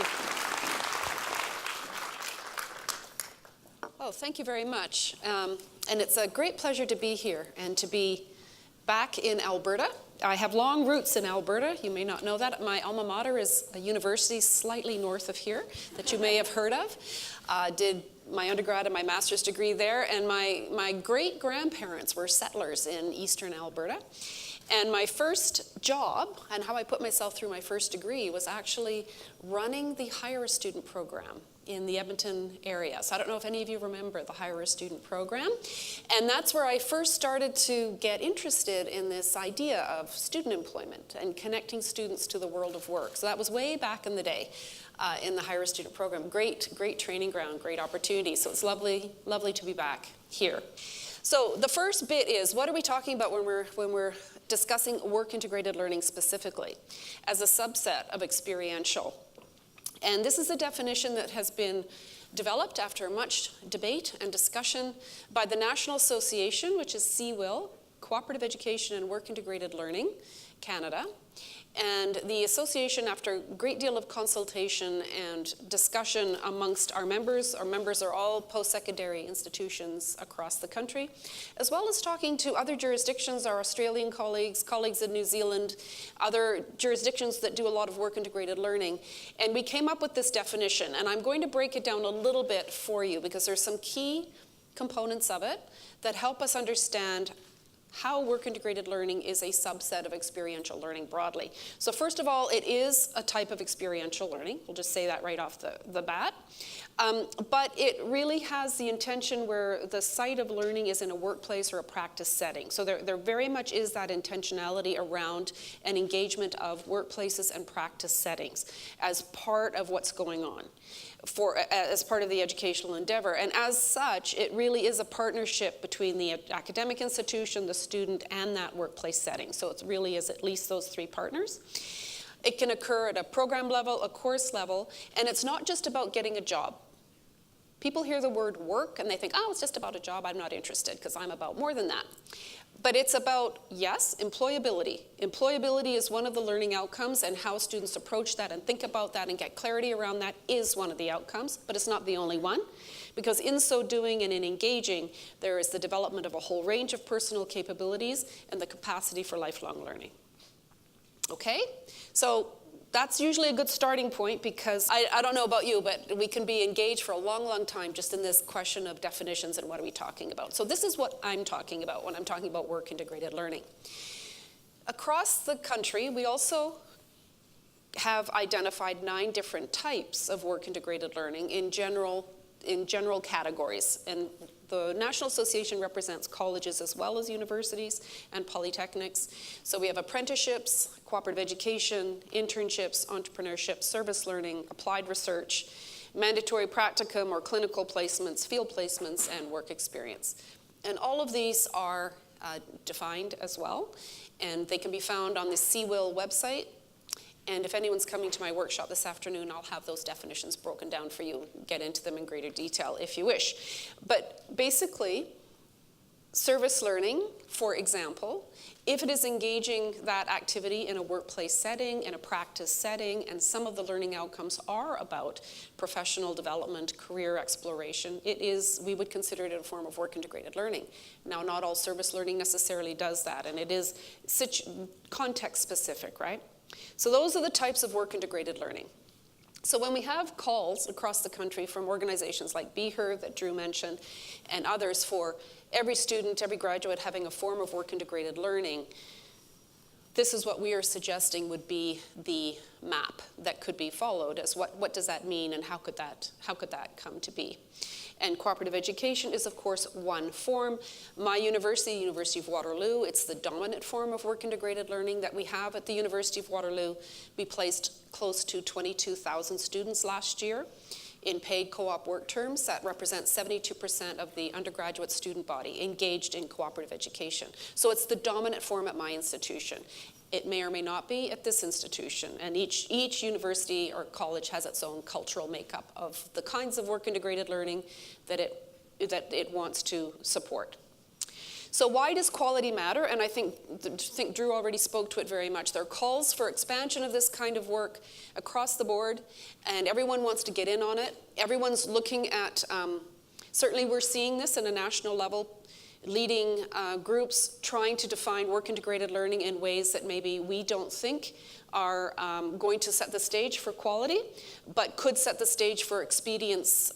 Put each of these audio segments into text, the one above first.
you. Oh, thank you very much. And it's a great pleasure to be here and to be back in Alberta. I have long roots in Alberta. You may not know that. My alma mater is a university slightly north of here that you may have heard of. Did my undergrad and my master's degree there, and my great-grandparents were settlers in eastern Alberta. And my first job, and how I put myself through my first degree, was actually running the Hire a Student program in the Edmonton area. So I don't know if any of you remember the Hire a Student program. And that's where I first started to get interested in this idea of student employment and connecting students to the world of work. So that was way back in the day in the Hire a Student program. Great training ground, great opportunity. So it's lovely to be back here. So the first bit is, what are we talking about when we're discussing work-integrated learning specifically as a subset of experiential? And this is a definition that has been developed after much debate and discussion by the National Association, which is CWIL, Cooperative Education and Work-Integrated Learning, Canada. And the association, after a great deal of consultation and discussion amongst our members are all post-secondary institutions across the country, as well as talking to other jurisdictions, our Australian colleagues in New Zealand, other jurisdictions that do a lot of work-integrated learning. And we came up with this definition, and I'm going to break it down a little bit for you because there's some key components of it that help us understand how work-integrated learning is a subset of experiential learning broadly. So first of all, it is a type of experiential learning. We'll just say that right off the bat. But it really has the intention where the site of learning is in a workplace or a practice setting. So there very much is that intentionality around an engagement of workplaces and practice settings as part of what's going on, as part of the educational endeavor. And as such, it really is a partnership between the academic institution, the student, and that workplace setting. So it really is at least those three partners. It can occur at a program level, a course level, and it's not just about getting a job. People hear the word work and they think, oh, it's just about a job, I'm not interested because I'm about more than that. But it's about, yes, employability. Employability is one of the learning outcomes, and how students approach that and think about that and get clarity around that is one of the outcomes, but it's not the only one. Because in so doing and in engaging, there is the development of a whole range of personal capabilities and the capacity for lifelong learning. Okay? So that's usually a good starting point because I don't know about you, but we can be engaged for a long time just in this question of definitions and what are we talking about. So this is what I'm talking about when I'm talking about work-integrated learning. Across the country, we also have identified 9 different types of work-integrated learning in general categories. And the National Association represents colleges as well as universities and polytechnics. So we have apprenticeships, cooperative education, internships, entrepreneurship, service learning, applied research, mandatory practicum or clinical placements, field placements, and work experience. And all of these are defined as well, and they can be found on the CWIL website. And if anyone's coming to my workshop this afternoon, I'll have those definitions broken down for you, get into them in greater detail if you wish. But basically, service learning, for example, if it is engaging that activity in a workplace setting, in a practice setting, and some of the learning outcomes are about professional development, career exploration, we would consider it a form of work-integrated learning. Now, not all service learning necessarily does that, and it is context-specific, right? So those are the types of work-integrated learning. So when we have calls across the country from organizations like BHER that Drew mentioned and others for every student, every graduate having a form of work-integrated learning, this is what we are suggesting would be the map that could be followed as what does that mean and how could that come to be. And cooperative education is, of course, one form. My university, University of Waterloo, it's the dominant form of work-integrated learning that we have at the University of Waterloo. We placed close to 22,000 students last year in paid co-op work terms. That represents 72% of the undergraduate student body engaged in cooperative education. So it's the dominant form at my institution. It may or may not be at this institution, and each university or college has its own cultural makeup of the kinds of work-integrated learning that it wants to support. So why does quality matter? And I think Drew already spoke to it very much. There are calls for expansion of this kind of work across the board, and everyone wants to get in on it. Everyone's looking at, certainly we're seeing this at a national level, leading groups trying to define work-integrated learning in ways that maybe we don't think are going to set the stage for quality, but could set the stage for expedience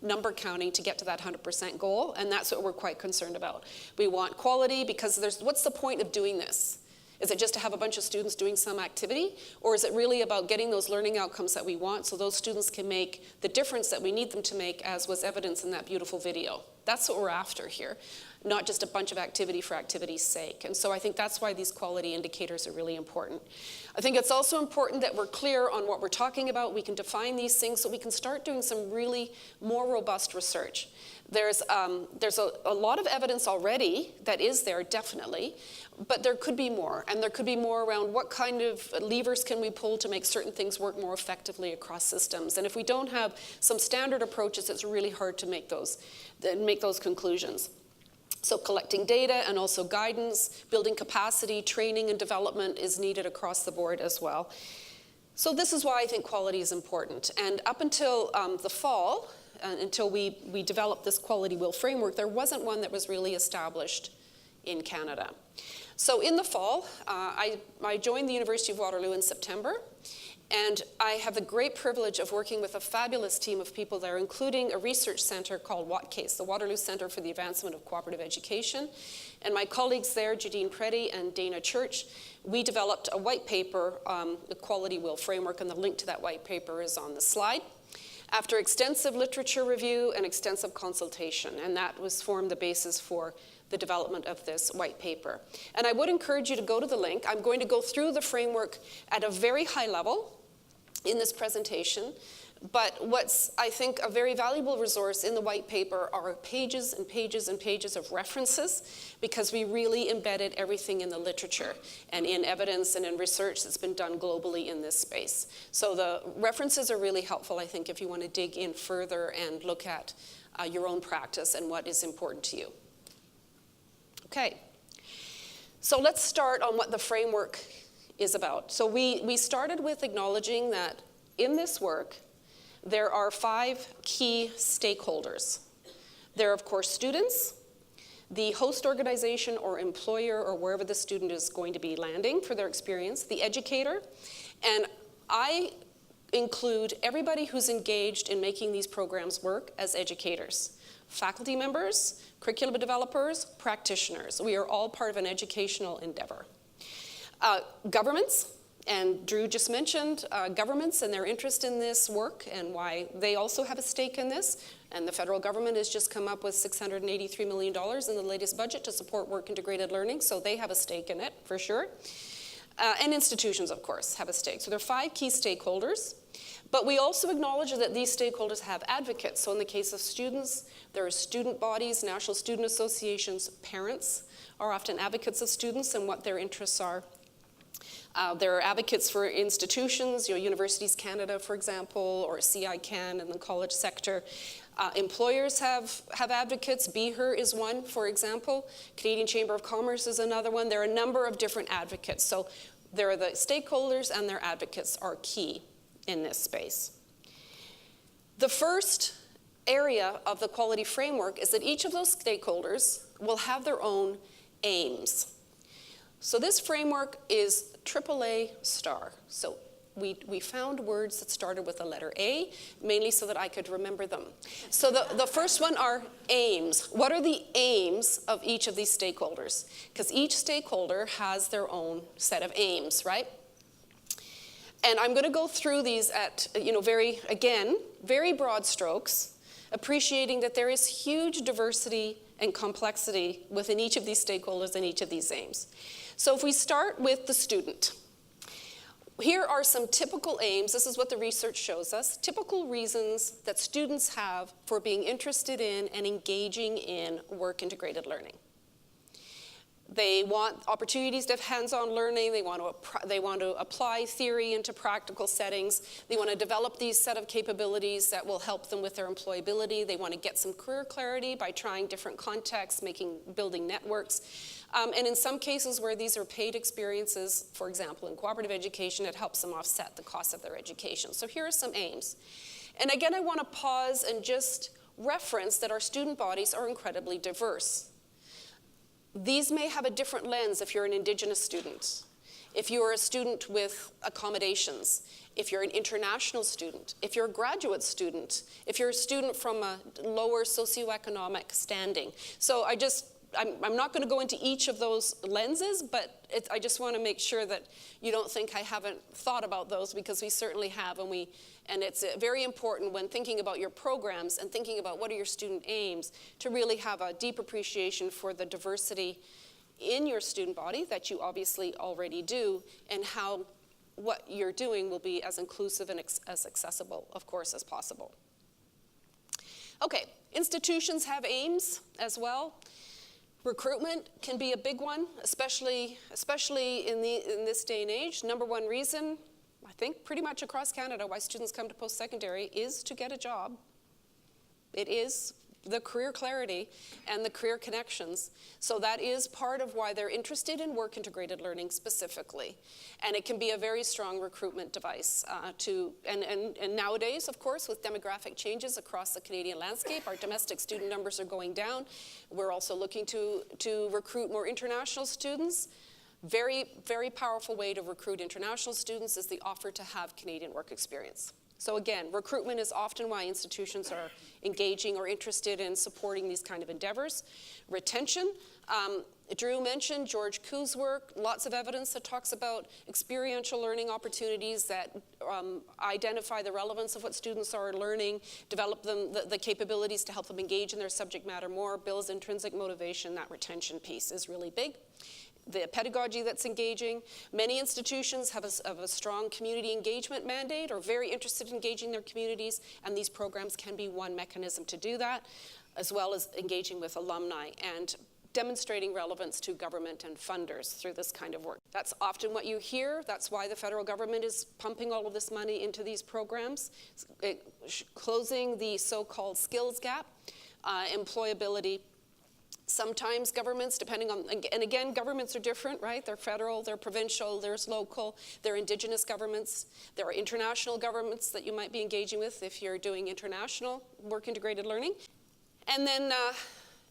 number counting to get to that 100% goal, and that's what we're quite concerned about. We want quality because what's the point of doing this? Is it just to have a bunch of students doing some activity, or is it really about getting those learning outcomes that we want so those students can make the difference that we need them to make, as was evidenced in that beautiful video? That's what we're after here, not just a bunch of activity for activity's sake. And so I think that's why these quality indicators are really important. I think it's also important that we're clear on what we're talking about. We can define these things so we can start doing some really more robust research. There's a lot of evidence already that is there, definitely, but there could be more. And there could be more around what kind of levers can we pull to make certain things work more effectively across systems. And if we don't have some standard approaches, it's really hard to make those conclusions. So collecting data and also guidance, building capacity, training and development is needed across the board as well. So this is why I think quality is important. And up until the fall, until we developed this quality wheel framework, there wasn't one that was really established in Canada. So in the fall, I joined the University of Waterloo in September, and I have the great privilege of working with a fabulous team of people there, including a research center called WATCASE, the Waterloo Center for the Advancement of Cooperative Education. And my colleagues there, Jadine Preddy and Dana Church, we developed a white paper, the Quality Wheel Framework, and the link to that white paper is on the slide. After extensive literature review and extensive consultation, and that was formed the basis for the development of this white paper. And I would encourage you to go to the link. I'm going to go through the framework at a very high level in this presentation, but what's, I think, a very valuable resource in the white paper are pages and pages and pages of references, because we really embedded everything in the literature and in evidence and in research that's been done globally in this space. So the references are really helpful, I think, if you want to dig in further and look at your own practice and what is important to you. Okay, so let's start on what the framework is about. So we started with acknowledging that in this work, there are 5 key stakeholders. There are, of course, students, the host organization or employer or wherever the student is going to be landing for their experience, the educator, and I include everybody who's engaged in making these programs work as educators. Faculty members, curriculum developers, practitioners. We are all part of an educational endeavor. Governments, and Drew just mentioned governments and their interest in this work and why they also have a stake in this. And the federal government has just come up with $683 million in the latest budget to support work-integrated learning, so they have a stake in it, for sure. And institutions, of course, have a stake. So there are 5 key stakeholders. But we also acknowledge that these stakeholders have advocates. So in the case of students, there are student bodies, national student associations, parents are often advocates of students and what their interests are. There are advocates for institutions, Universities Canada, for example, or CICAN in the college sector. Employers have advocates. BHER is one, for example. Canadian Chamber of Commerce is another one. There are a number of different advocates. So there are the stakeholders and their advocates are key in this space. The first area of the quality framework is that each of those stakeholders will have their own aims. So this framework is AAA star. So we found words that started with the letter A, mainly so that I could remember them. So the first one are aims. What are the aims of each of these stakeholders? Because each stakeholder has their own set of aims, right? And I'm going to go through these at, very broad strokes, appreciating that there is huge diversity and complexity within each of these stakeholders and each of these aims. So if we start with the student, here are some typical aims. This is what the research shows us. Typical reasons that students have for being interested in and engaging in work-integrated learning. They want opportunities to have hands-on learning. They want to apply theory into practical settings. They want to develop these set of capabilities that will help them with their employability. They want to get some career clarity by trying different contexts, building networks. And in some cases where these are paid experiences, for example, in cooperative education, it helps them offset the cost of their education. So here are some aims. And again, I want to pause and just reference that our student bodies are incredibly diverse. These may have a different lens if you're an Indigenous student, if you're a student with accommodations, if you're an international student, if you're a graduate student, if you're a student from a lower socioeconomic standing. So I'm not going to go into each of those lenses, but I just want to make sure that you don't think I haven't thought about those, because we certainly have, and it's very important when thinking about your programs and thinking about what are your student aims to really have a deep appreciation for the diversity in your student body that you obviously already do, and how what you're doing will be as inclusive and as accessible, of course, as possible. Okay, institutions have aims as well. Recruitment can be a big one, especially in this day and age. Number one reason, I think pretty much across Canada, why students come to post-secondary is to get a job. It is the career clarity and the career connections. So that is part of why they're interested in work-integrated learning specifically. And it can be a very strong recruitment device and nowadays, of course, with demographic changes across the Canadian landscape, our domestic student numbers are going down. We're also looking to recruit more international students. Very, very powerful way to recruit international students is the offer to have Canadian work experience. So again, recruitment is often why institutions are engaging or interested in supporting these kind of endeavors. Retention, Drew mentioned George Koo's work, lots of evidence that talks about experiential learning opportunities that identify the relevance of what students are learning, develop them the capabilities to help them engage in their subject matter more, builds intrinsic motivation. That retention piece is really big. The pedagogy that's engaging. Many institutions have a strong community engagement mandate, or very interested in engaging their communities, and these programs can be one mechanism to do that, as well as engaging with alumni and demonstrating relevance to government and funders through this kind of work. That's often what you hear. That's why the federal government is pumping all of this money into these programs, closing the so-called skills gap, employability. Sometimes governments, depending on, and again, governments are different, right? They're federal, they're provincial, there's local, there are Indigenous governments, there are international governments that you might be engaging with if you're doing international work-integrated learning. And then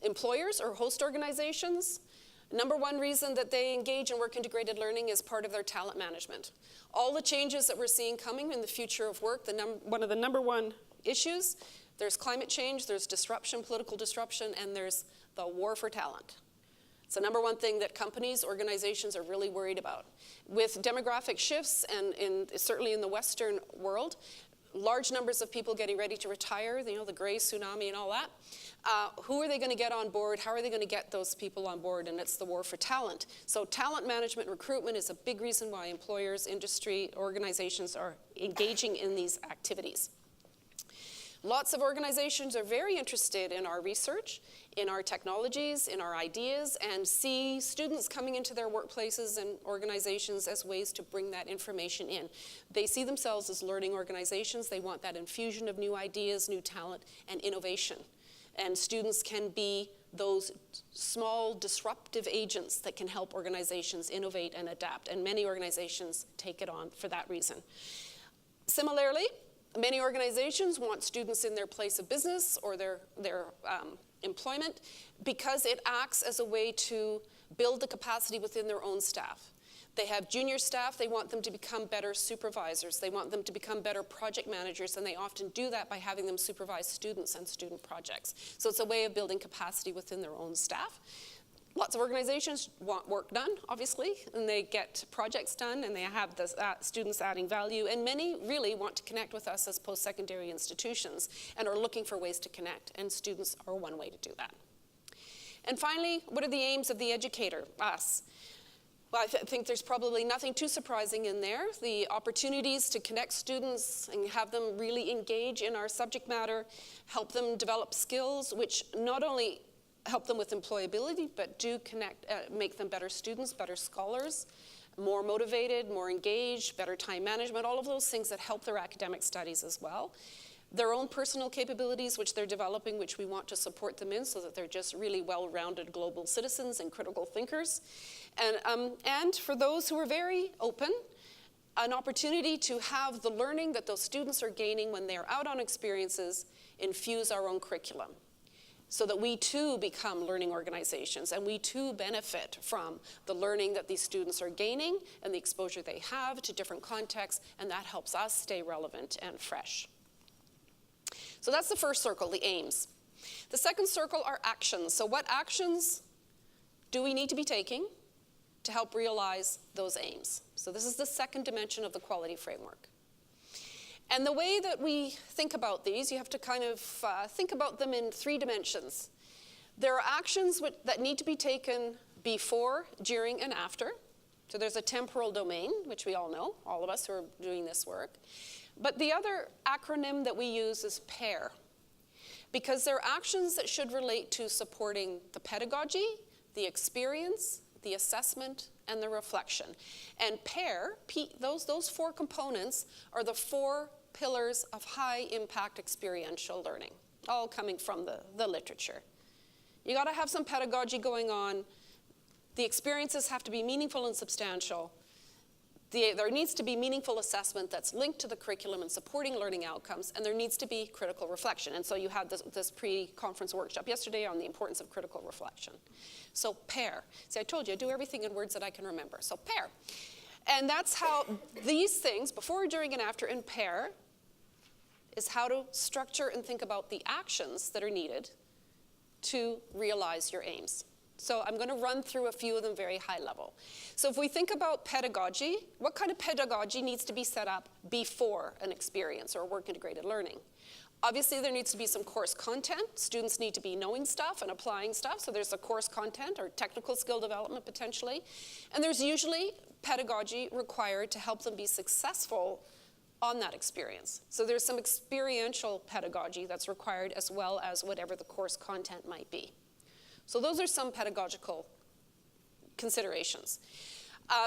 employers or host organizations. Number one reason that they engage in work-integrated learning is part of their talent management. All the changes that we're seeing coming in the future of work, one of the number one issues, there's climate change, there's disruption, political disruption, and there's the war for talent. It's the number one thing that companies, organizations are really worried about. With demographic shifts, and certainly in the Western world, large numbers of people getting ready to retire, the gray tsunami and all that. Who are they going to get on board? How are they going to get those people on board? And it's the war for talent. So talent management, recruitment is a big reason why employers, industry, organizations are engaging in these activities. Lots of organizations are very interested in our research, in our technologies, in our ideas, and see students coming into their workplaces and organizations as ways to bring that information in. They see themselves as learning organizations. They want that infusion of new ideas, new talent, and innovation. And students can be those small disruptive agents that can help organizations innovate and adapt. And many organizations take it on for that reason. Similarly, many organizations want students in their place of business or their employment because it acts as a way to build the capacity within their own staff. They have junior staff, they want them to become better supervisors, they want them to become better project managers, and they often do that by having them supervise students and student projects. So it's a way of building capacity within their own staff. Lots of organizations want work done, obviously, and they get projects done, and they have the students adding value, and many really want to connect with us as post-secondary institutions and are looking for ways to connect, and students are one way to do that. And finally, what are the aims of the educator, us? Well, I think there's probably nothing too surprising in there. The opportunities to connect students and have them really engage in our subject matter, help them develop skills, which not only help them with employability, but do make them better students, better scholars, more motivated, more engaged, better time management, all of those things that help their academic studies as well. Their own personal capabilities, which they're developing, which we want to support them in so that they're just really well-rounded global citizens and critical thinkers. And for those who are very open, an opportunity to have the learning that those students are gaining when they're out on experiences infuse our own curriculum, so that we too become learning organizations and we too benefit from the learning that these students are gaining and the exposure they have to different contexts, and that helps us stay relevant and fresh. So that's the first circle, the aims. The second circle are actions. So what actions do we need to be taking to help realize those aims? So this is the second dimension of the quality framework. And the way that we think about these, you have to kind of think about them in 3 dimensions. There are actions that need to be taken before, during, and after. So there's a temporal domain, which we all know, all of us who are doing this work. But the other acronym that we use is PAIR, because they're actions that should relate to supporting the pedagogy, the experience, the assessment, and the reflection. And PAIR, those 4 components are the 4 pillars of high-impact experiential learning, all coming from the literature. You got to have some pedagogy going on. The experiences have to be meaningful and substantial. There needs to be meaningful assessment that's linked to the curriculum and supporting learning outcomes, and there needs to be critical reflection. And so you had this pre-conference workshop yesterday on the importance of critical reflection. So PAIR. See, I told you, I do everything in words that I can remember. So PAIR. And that's how these things, before, during, and after, in PAIR, is how to structure and think about the actions that are needed to realize your aims. So I'm going to run through a few of them very high level. So if we think about pedagogy, what kind of pedagogy needs to be set up before an experience or work integrated learning? Obviously, there needs to be some course content. Students need to be knowing stuff and applying stuff. So there's a course content or technical skill development potentially. And there's usually pedagogy required to help them be successful on that experience. So there's some experiential pedagogy that's required as well as whatever the course content might be. So those are some pedagogical considerations.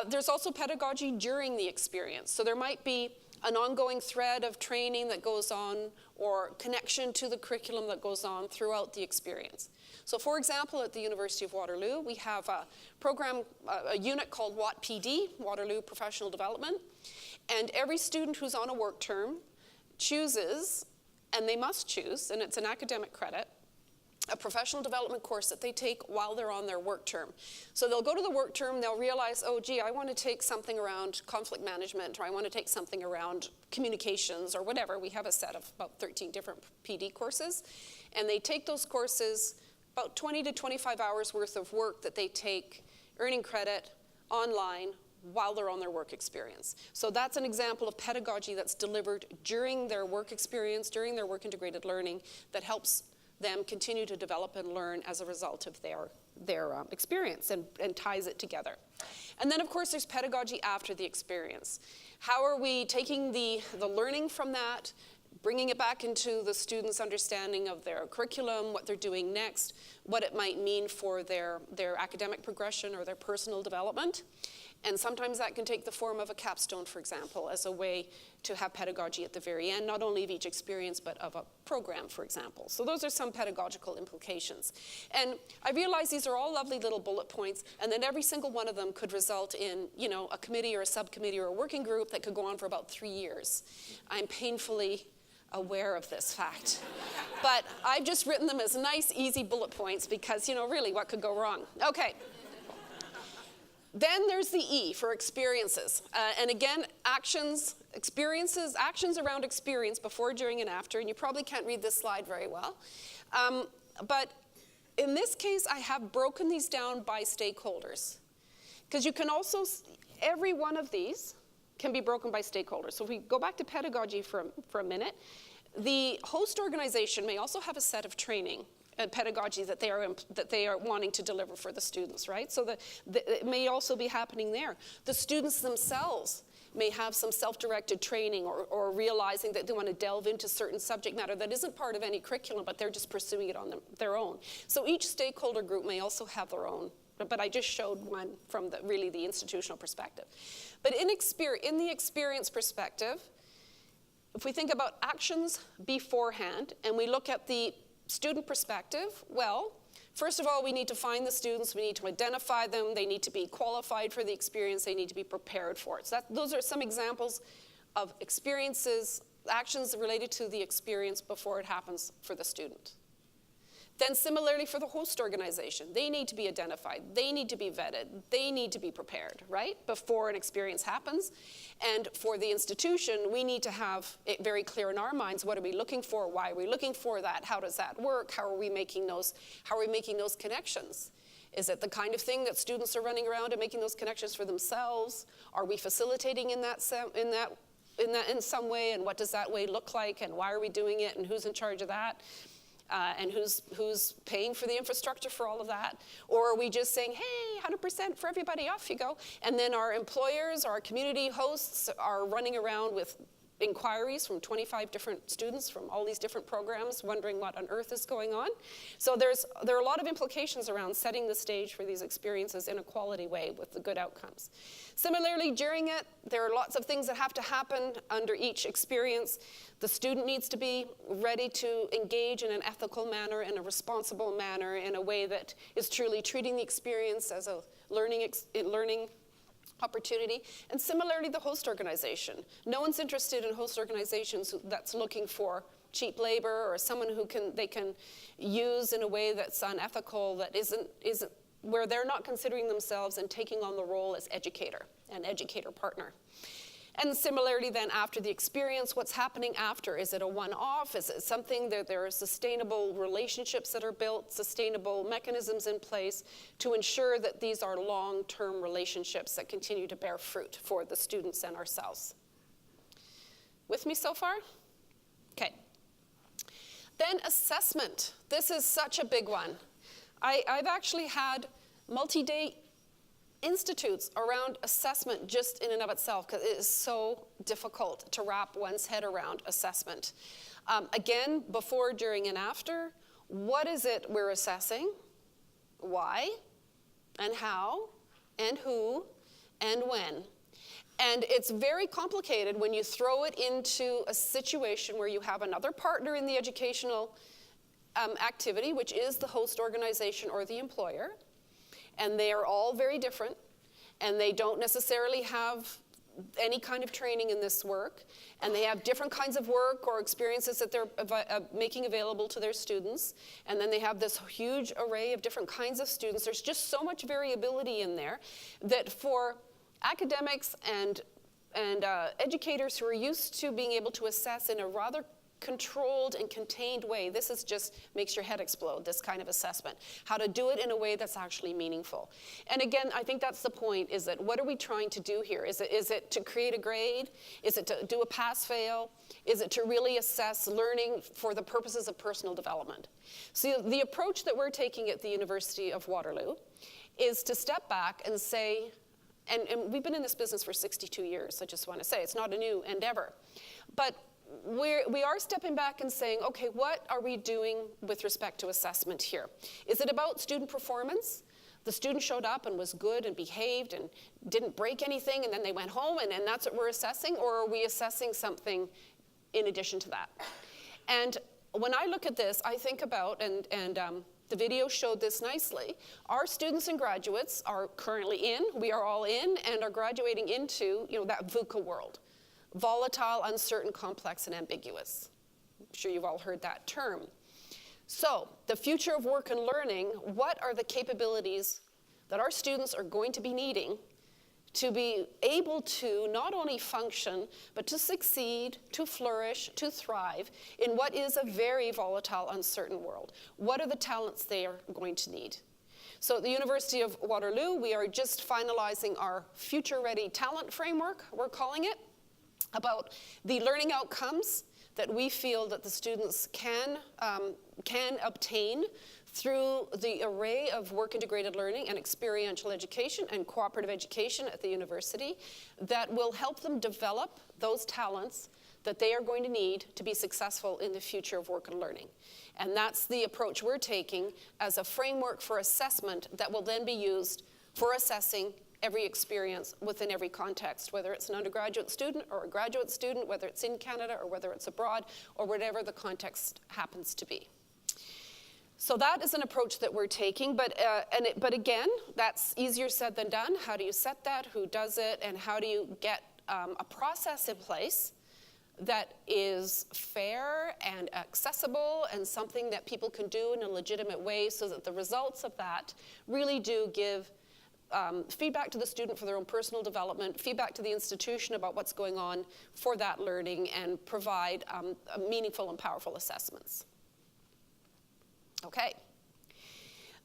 There's also pedagogy during the experience. So there might be an ongoing thread of training that goes on or connection to the curriculum that goes on throughout the experience. So for example, at the University of Waterloo, we have a program, a unit called WATPD, Waterloo Professional Development. And every student who's on a work term chooses, and they must choose, and it's an academic credit, a professional development course that they take while they're on their work term. So they'll go to the work term, they'll realize, oh gee, I want to take something around conflict management, or I want to take something around communications, or whatever. We have a set of about 13 different PD courses. And they take those courses, about 20 to 25 hours worth of work that they take, earning credit online while they're on their work experience. So that's an example of pedagogy that's delivered during their work experience, during their work integrated learning, that helps them continue to develop and learn as a result of their experience and ties it together. And then, of course, there's pedagogy after the experience. How are we taking the learning from that, bringing it back into the students' understanding of their curriculum, what they're doing next, what it might mean for their academic progression or their personal development? And sometimes that can take the form of a capstone, for example, as a way to have pedagogy at the very end, not only of each experience, but of a program, for example. So those are some pedagogical implications. And I realize these are all lovely little bullet points, and then every single one of them could result in, you know, a committee or a subcommittee or a working group that could go on for about 3 years. I'm painfully aware of this fact. But I've just written them as nice, easy bullet points because, you know, really, what could go wrong? Okay. Then there's the E for experiences. And again, actions around experience before, during, and after. And you probably can't read this slide very well. But in this case, I have broken these down by stakeholders. Because you can also, every one of these can be broken by stakeholders. So if we go back to pedagogy for a minute, the host organization may also have a set of training and pedagogy that they are wanting to deliver for the students, right? So it may also be happening there. The students themselves may have some self-directed training or realizing that they want to delve into certain subject matter that isn't part of any curriculum, but they're just pursuing it on their own. So each stakeholder group may also have their own, but I just showed one from really the institutional perspective. But in the experience perspective, if we think about actions beforehand and we look at the student perspective, well, first of all, we need to find the students, we need to identify them, they need to be qualified for the experience, they need to be prepared for it. So those are some examples of experiences, actions related to the experience before it happens for the student. Then similarly for the host organization, they need to be identified, they need to be vetted, they need to be prepared, right, before an experience happens. And for the institution, we need to have it very clear in our minds, what are we looking for, why are we looking for that, how does that work, how are we making those connections? Is it the kind of thing that students are running around and making those connections for themselves? Are we facilitating in some way, and what does that way look like, and why are we doing it, and who's in charge of that? And who's paying for the infrastructure for all of that? Or are we just saying, hey, 100% for everybody, off you go? And then our employers, our community hosts are running around with inquiries from 25 different students from all these different programs, wondering what on earth is going on. So there are a lot of implications around setting the stage for these experiences in a quality way with the good outcomes. Similarly, during it, there are lots of things that have to happen under each experience. The student needs to be ready to engage in an ethical manner, in a responsible manner, in a way that is truly treating the experience as a learning opportunity. And similarly, the host organization. No one's interested in host organizations that's looking for cheap labor or someone who they can use in a way that's unethical, that isn't where they're not considering themselves and taking on the role as educator and educator partner. And similarly then after the experience, what's happening after? Is it a one-off? Is it something that there are sustainable relationships that are built, sustainable mechanisms in place to ensure that these are long-term relationships that continue to bear fruit for the students and ourselves? With me so far? Okay. Then assessment. This is such a big one. I've actually had multi-day institutes around assessment just in and of itself, because it is so difficult to wrap one's head around assessment. Again, before, during, and after, what is it we're assessing? Why? And how? And who? And when? And it's very complicated when you throw it into a situation where you have another partner in the educational activity, which is the host organization or the employer. And they are all very different, and they don't necessarily have any kind of training in this work, and they have different kinds of work or experiences that they're making available to their students, and then they have this huge array of different kinds of students. There's just so much variability in there that for academics and educators who are used to being able to assess in a rather controlled and contained way, this is just makes your head explode, this kind of assessment. How to do it in a way that's actually meaningful. And again, I think that's the point, is that what are we trying to do here? Is it to create a grade? Is it to do a pass-fail? Is it to really assess learning for the purposes of personal development? So the approach that we're taking at the University of Waterloo is to step back and say, and we've been in this business for 62 years, I just want to say, it's not a new endeavor. But we are stepping back and saying, okay, what are we doing with respect to assessment here? Is it about student performance? The student showed up and was good and behaved and didn't break anything, and then they went home, and that's what we're assessing? Or are we assessing something in addition to that? And when I look at this, I think about, and the video showed this nicely, our students and graduates are currently we are all in, and are graduating into that VUCA world. Volatile, uncertain, complex, and ambiguous. I'm sure you've all heard that term. So, the future of work and learning, what are the capabilities that our students are going to be needing to be able to not only function, but to succeed, to flourish, to thrive in what is a very volatile, uncertain world? What are the talents they are going to need? So at the University of Waterloo, we are just finalizing our future-ready talent framework, we're calling it, about the learning outcomes that we feel that the students can obtain through the array of work-integrated learning and experiential education and cooperative education at the university that will help them develop those talents that they are going to need to be successful in the future of work and learning. And that's the approach we're taking as a framework for assessment that will then be used for assessing every experience within every context, whether it's an undergraduate student or a graduate student, whether it's in Canada or whether it's abroad, or whatever the context happens to be. So that is an approach that we're taking, but again, that's easier said than done. How do you set that? Who does it? And how do you get a process in place that is fair and accessible and something that people can do in a legitimate way so that the results of that really do give feedback to the student for their own personal development, feedback to the institution about what's going on for that learning, and provide meaningful and powerful assessments. Okay.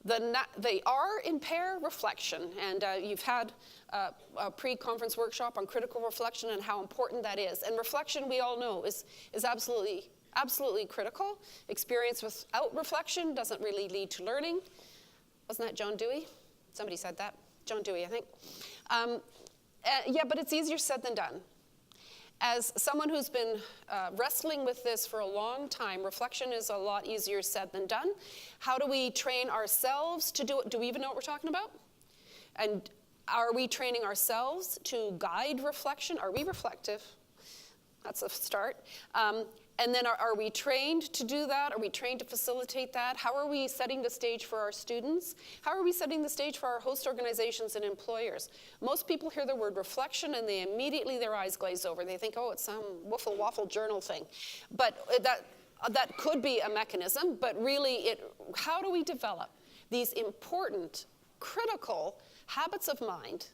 They are in pair reflection, and you've had a pre-conference workshop on critical reflection and how important that is. And reflection, we all know, is absolutely critical. Experience without reflection doesn't really lead to learning. Wasn't that John Dewey? Somebody said that. John Dewey, I think. Yeah, but it's easier said than done. As someone who's been wrestling with this for a long time, reflection is a lot easier said than done. How do we train ourselves to do it? Do we even know what we're talking about? And are we training ourselves to guide reflection? Are we reflective? That's a start. And then are we trained to do that? Are we trained to facilitate that? How are we setting the stage for our students? How are we setting the stage for our host organizations and employers? Most people hear the word reflection and they immediately, their eyes glaze over. They think, oh, it's some wiffle waffle journal thing. But that could be a mechanism, but really, how do we develop these important, critical habits of mind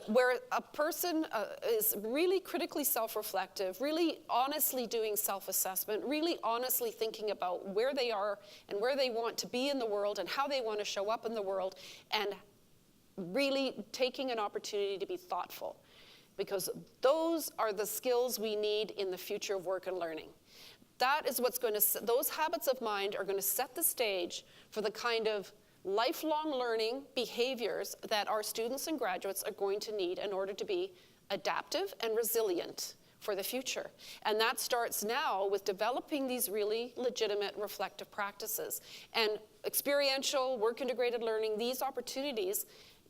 where a person is really critically self-reflective, really honestly doing self-assessment, really honestly thinking about where they are and where they want to be in the world and how they want to show up in the world, and really taking an opportunity to be thoughtful, because those are the skills we need in the future of work and learning. That is what's going to, those habits of mind are going to set the stage for the kind of lifelong learning behaviors that our students and graduates are going to need in order to be adaptive and resilient for the future. And that starts now with developing these really legitimate reflective practices. And experiential, work-integrated learning, these opportunities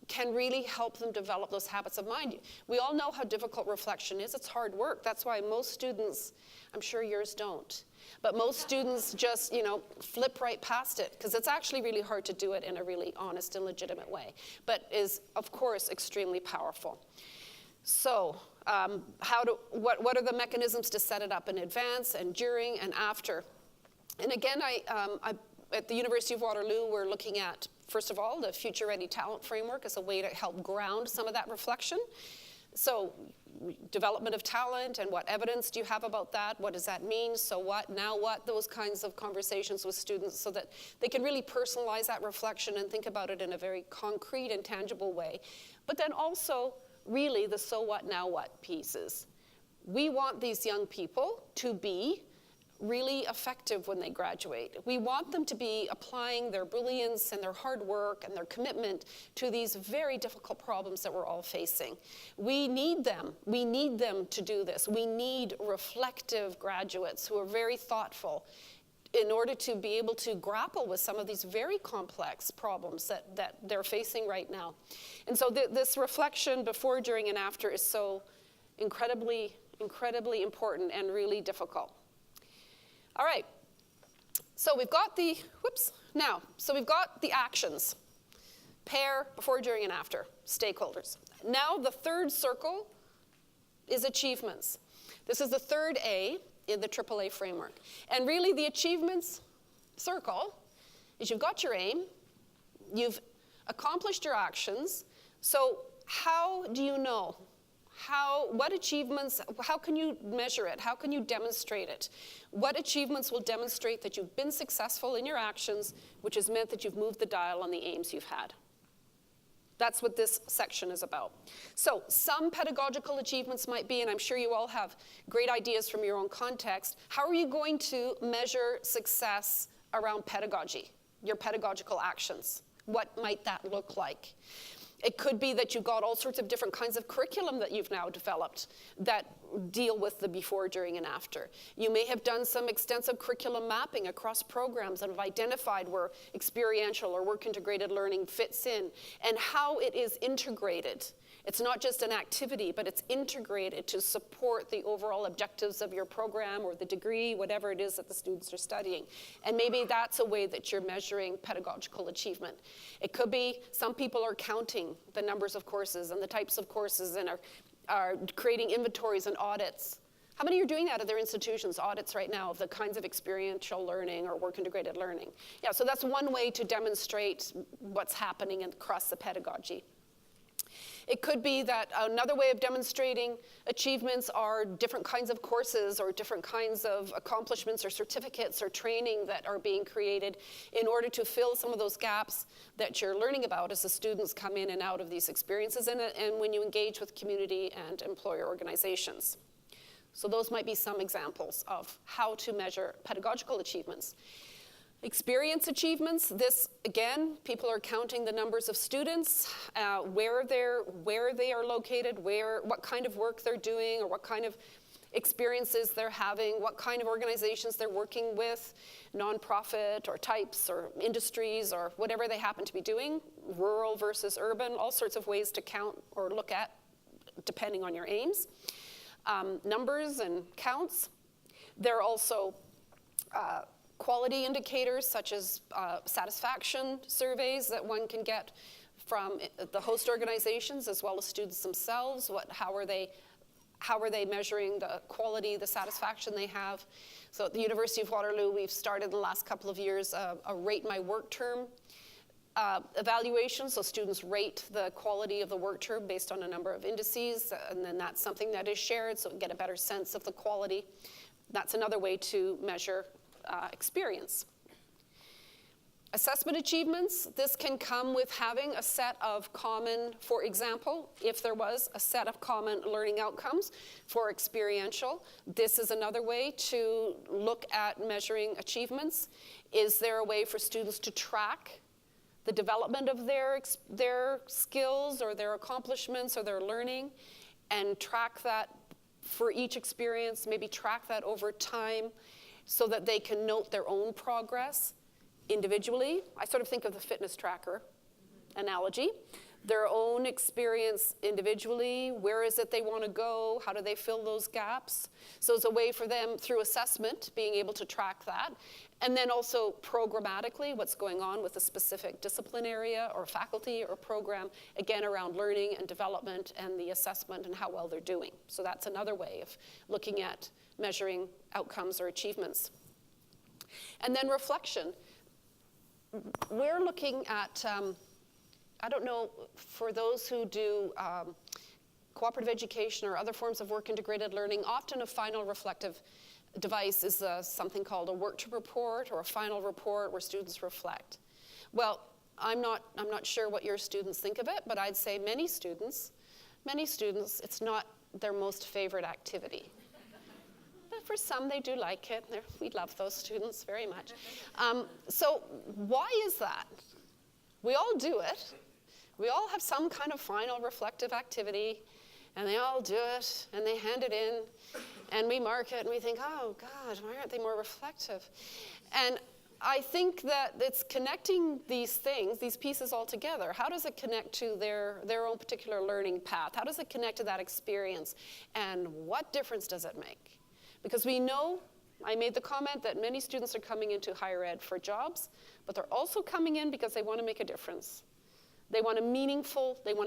can really help them develop those habits of mind. We all know how difficult reflection is. It's hard work. That's why most students, I'm sure yours don't, but most students just, flip right past it, because it's actually really hard to do it in a really honest and legitimate way, but is, of course, extremely powerful. So what are the mechanisms to set it up in advance and during and after? And again, at the University of Waterloo, we're looking at, first of all, the Future Ready Talent Framework as a way to help ground some of that reflection. So development of talent, and what evidence do you have about that? What does that mean? So what? Now what? Those kinds of conversations with students so that they can really personalize that reflection and think about it in a very concrete and tangible way. But then also, really, the so what, now what pieces. We want these young people to be really effective when they graduate. We want them to be applying their brilliance and their hard work and their commitment to these very difficult problems that we're all facing. We need them. We need them to do this. We need reflective graduates who are very thoughtful in order to be able to grapple with some of these very complex problems that they're facing right now. And so this reflection before, during, and after is so incredibly, incredibly important and really difficult. All right, so we've got the, so we've got the actions. Pair, before, during, and after, stakeholders. Now the third circle is achievements. This is the third A in the AAA framework. And really the achievements circle is you've got your aim, you've accomplished your actions, so how do you know? What achievements, how can you measure it? How can you demonstrate it? What achievements will demonstrate that you've been successful in your actions, which has meant that you've moved the dial on the aims you've had? That's what this section is about. So some pedagogical achievements might be, and I'm sure you all have great ideas from your own context, how are you going to measure success around pedagogy? your pedagogical actions. What might that look like? It could be that you've got all sorts of different kinds of curriculum that you've now developed that deal with the before, during, and after. You may have done some extensive curriculum mapping across programs and have identified where experiential or work-integrated learning fits in and how it is integrated. It's not just an activity, but it's integrated to support the overall objectives of your program or the degree, whatever it is that the students are studying. And maybe that's a way that you're measuring pedagogical achievement. It could be some people are counting the numbers of courses and the types of courses and are creating inventories and audits. How many are doing that at their institutions, audits right now of the kinds of experiential learning or work-integrated learning? Yeah, so that's one way to demonstrate what's happening across the pedagogy. It could be that another way of demonstrating achievements are different kinds of courses or different kinds of accomplishments or certificates or training that are being created in order to fill some of those gaps that you're learning about as the students come in and out of these experiences and when you engage with community and employer organizations. So those might be some examples of how to measure pedagogical achievements. Experience achievements, this, again, people are counting the numbers of students, where they are located, what kind of work they're doing, or what kind of experiences they're having, what kind of organizations they're working with, nonprofit or types or industries or whatever they happen to be doing, rural versus urban, all sorts of ways to count or look at, depending on your aims. Numbers and counts. There are also quality indicators such as satisfaction surveys that one can get from the host organizations as well as students themselves. How are they measuring the quality, the satisfaction they have? So at the University of Waterloo, we've started in the last couple of years a rate my work term evaluation. So students rate the quality of the work term based on a number of indices, and then that's something that is shared so we get a better sense of the quality. That's another way to measure experience. Assessment achievements, this can come with having a set of common, for example, if there was a set of common learning outcomes for experiential, this is another way to look at measuring achievements. Is there a way for students to track the development of their skills or their accomplishments or their learning and track that for each experience, maybe track that over time, so that they can note their own progress individually. I sort of think of the fitness tracker analogy. Their own experience individually, where is it they want to go, how do they fill those gaps? So it's a way for them, through assessment, being able to track that. And then also programmatically, what's going on with a specific discipline area or faculty or program, again, around learning and development and the assessment and how well they're doing. So that's another way of looking at measuring outcomes or achievements. And then reflection. We're looking at, I don't know, for those who do cooperative education or other forms of work-integrated learning, often a final reflective device is something called a work term report or a final report where students reflect. Well, I'm not sure what your students think of it, but I'd say many students, it's not their most favorite activity. But for some, they do like it. We love those students very much. So why is that? We all do it. We all have some kind of final reflective activity, and they all do it, and they hand it in, and we mark it, and we think, oh, God, why aren't they more reflective? And I think that it's connecting these things, these pieces all together. How does it connect to their own particular learning path? How does it connect to that experience? And what difference does it make? Because we know, I made the comment that many students are coming into higher ed for jobs, but they're also coming in because they want to make a difference. They want to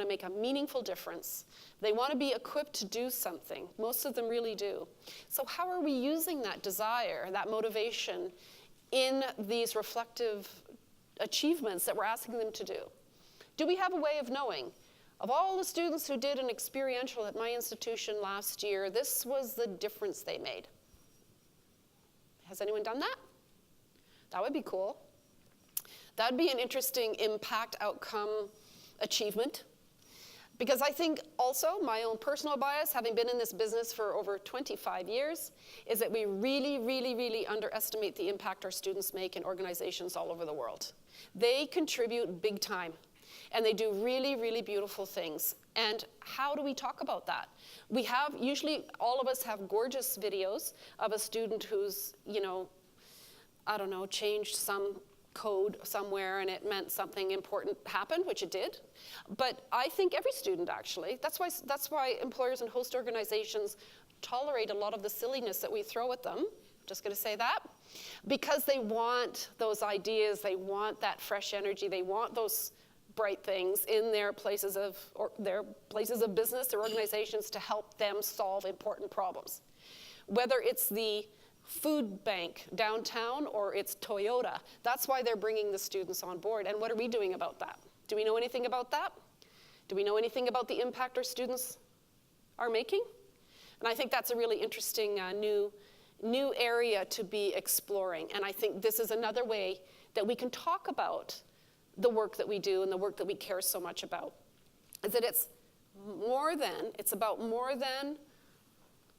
make a meaningful difference. They want to be equipped to do something. Most of them really do. So how are we using that desire, that motivation in these reflective achievements that we're asking them to do? Do we have a way of knowing? Of all the students who did an experiential at my institution last year, this was the difference they made. Has anyone done that? That would be cool. That would be an interesting impact outcome achievement. Because I think also my own personal bias, having been in this business for over 25 years, is that we really, really, really underestimate the impact our students make in organizations all over the world. They contribute big time, and they do really, really beautiful things. And how do we talk about that? We have, usually all of us have gorgeous videos of a student who's, I don't know, changed some code somewhere and it meant something important happened, which it did. But I think every student actually, that's why employers and host organizations tolerate a lot of the silliness that we throw at them. Just going to say that. Because they want those ideas, they want that fresh energy, they want those bright things in their places of business, their organizations, to help them solve important problems. Whether it's the food bank downtown or it's Toyota, that's why they're bringing the students on board. And what are we doing about that? Do we know anything about that? Do we know anything about the impact our students are making? And I think that's a really interesting new area to be exploring. And I think this is another way that we can talk about the work that we do and the work that we care so much about. Is that it's about more than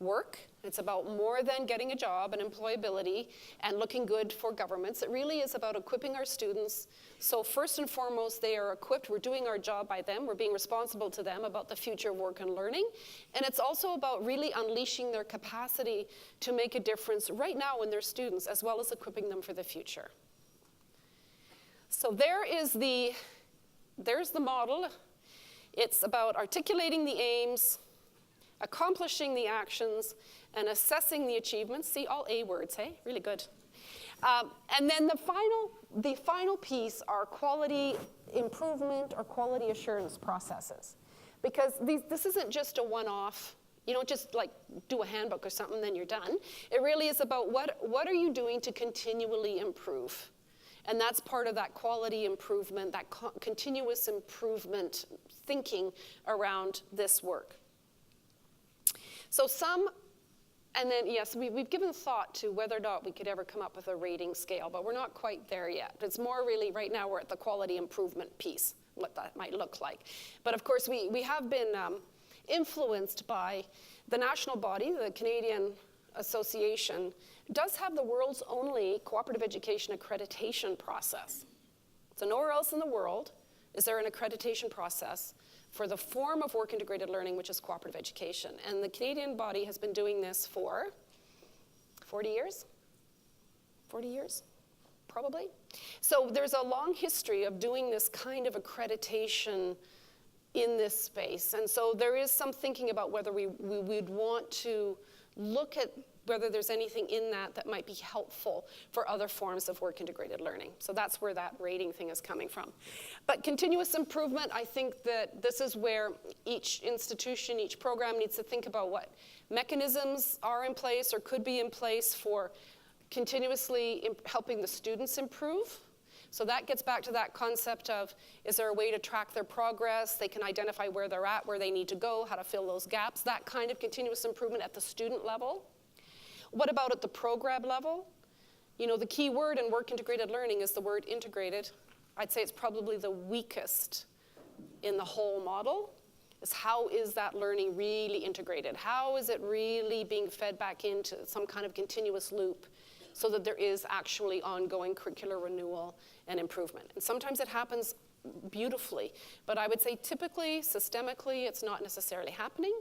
work. It's about more than getting a job and employability and looking good for governments. It really is about equipping our students. So first and foremost, they are equipped. We're doing our job by them. We're being responsible to them about the future of work and learning. And it's also about really unleashing their capacity to make a difference right now in their students, as well as equipping them for the future. So there's the model. It's about articulating the aims, accomplishing the actions, and assessing the achievements. See, all A words, hey? Really good. And then the final piece are quality improvement or quality assurance processes. Because this isn't just a one-off, you don't just like do a handbook or something, then you're done. It really is about what are you doing to continually improve? And that's part of that quality improvement, that continuous improvement thinking around this work. So and then yes, we've given thought to whether or not we could ever come up with a rating scale, but we're not quite there yet. It's more really, right now we're at the quality improvement piece, what that might look like. But of course, we have been influenced by the national body, the Canadian Association, does have the world's only cooperative education accreditation process. So nowhere else in the world is there an accreditation process for the form of work-integrated learning, which is cooperative education. And the Canadian body has been doing this for 40 years? 40 years, probably. So there's a long history of doing this kind of accreditation in this space. And so there is some thinking about whether we would want to look at whether there's anything in that might be helpful for other forms of work-integrated learning. So that's where that rating thing is coming from. But continuous improvement, I think that this is where each institution, each program needs to think about what mechanisms are in place or could be in place for continuously helping the students improve. So that gets back to that concept of, is there a way to track their progress? They can identify where they're at, where they need to go, how to fill those gaps, that kind of continuous improvement at the student level. What about at the program level? You know, the key word in work-integrated learning is the word integrated. I'd say it's probably the weakest in the whole model, is how is that learning really integrated? How is it really being fed back into some kind of continuous loop so that there is actually ongoing curricular renewal and improvement? And sometimes it happens beautifully, but I would say typically, systemically, it's not necessarily happening.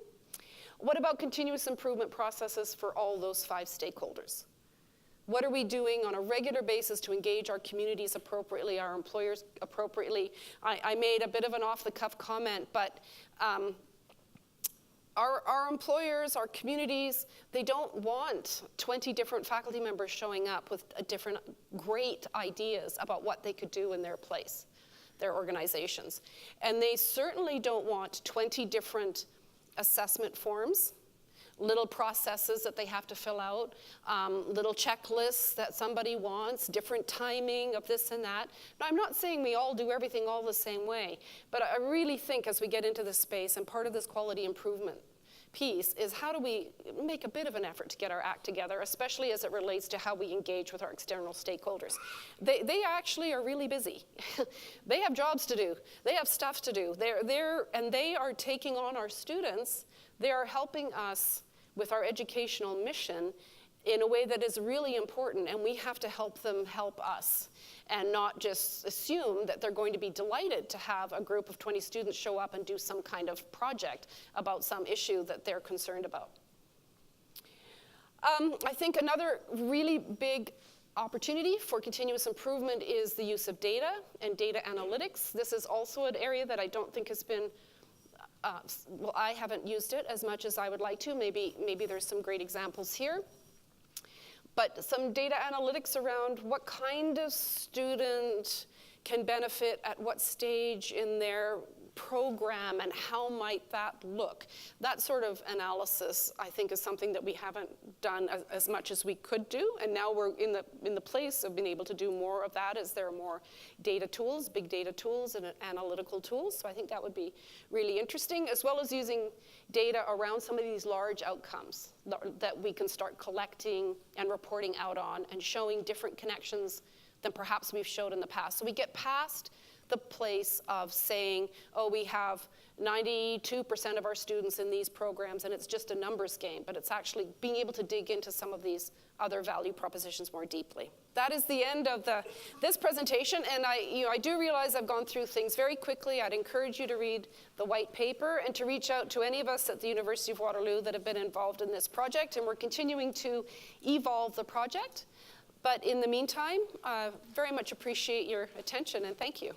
What about continuous improvement processes for all those 5 stakeholders? What are we doing on a regular basis to engage our communities appropriately, our employers appropriately? I made a bit of an off-the-cuff comment, but our employers, our communities, they don't want 20 different faculty members showing up with different great ideas about what they could do in their place, their organizations. And they certainly don't want 20 different assessment forms, little processes that they have to fill out, little checklists that somebody wants, different timing of this and that. Now, I'm not saying we all do everything all the same way, but I really think as we get into this space, and part of this quality improvement piece is how do we make a bit of an effort to get our act together, especially as it relates to how we engage with our external stakeholders. They actually are really busy. They have jobs to do. They have stuff to do. And they are taking on our students. They are helping us with our educational mission in a way that is really important, and we have to help them help us and not just assume that they're going to be delighted to have a group of 20 students show up and do some kind of project about some issue that they're concerned about. I think another really big opportunity for continuous improvement is the use of data and data analytics. This is also an area that I don't think has been well, I haven't used it as much as I would like to. Maybe there's some great examples here. But some data analytics around what kind of student can benefit at what stage in their program and how might that look. That sort of analysis, I think, is something that we haven't done as much as we could do, and now we're in the place of being able to do more of that as there are more data tools, big data tools and analytical tools. So I think that would be really interesting, as well as using data around some of these large outcomes that we can start collecting and reporting out on and showing different connections than perhaps we've showed in the past. So we get past the place of saying, oh, we have 92% of our students in these programs and it's just a numbers game, but it's actually being able to dig into some of these other value propositions more deeply. That is the end of this presentation, and I do realize I've gone through things very quickly. I'd encourage you to read the white paper and to reach out to any of us at the University of Waterloo that have been involved in this project, and we're continuing to evolve the project. But in the meantime, very much appreciate your attention, and thank you.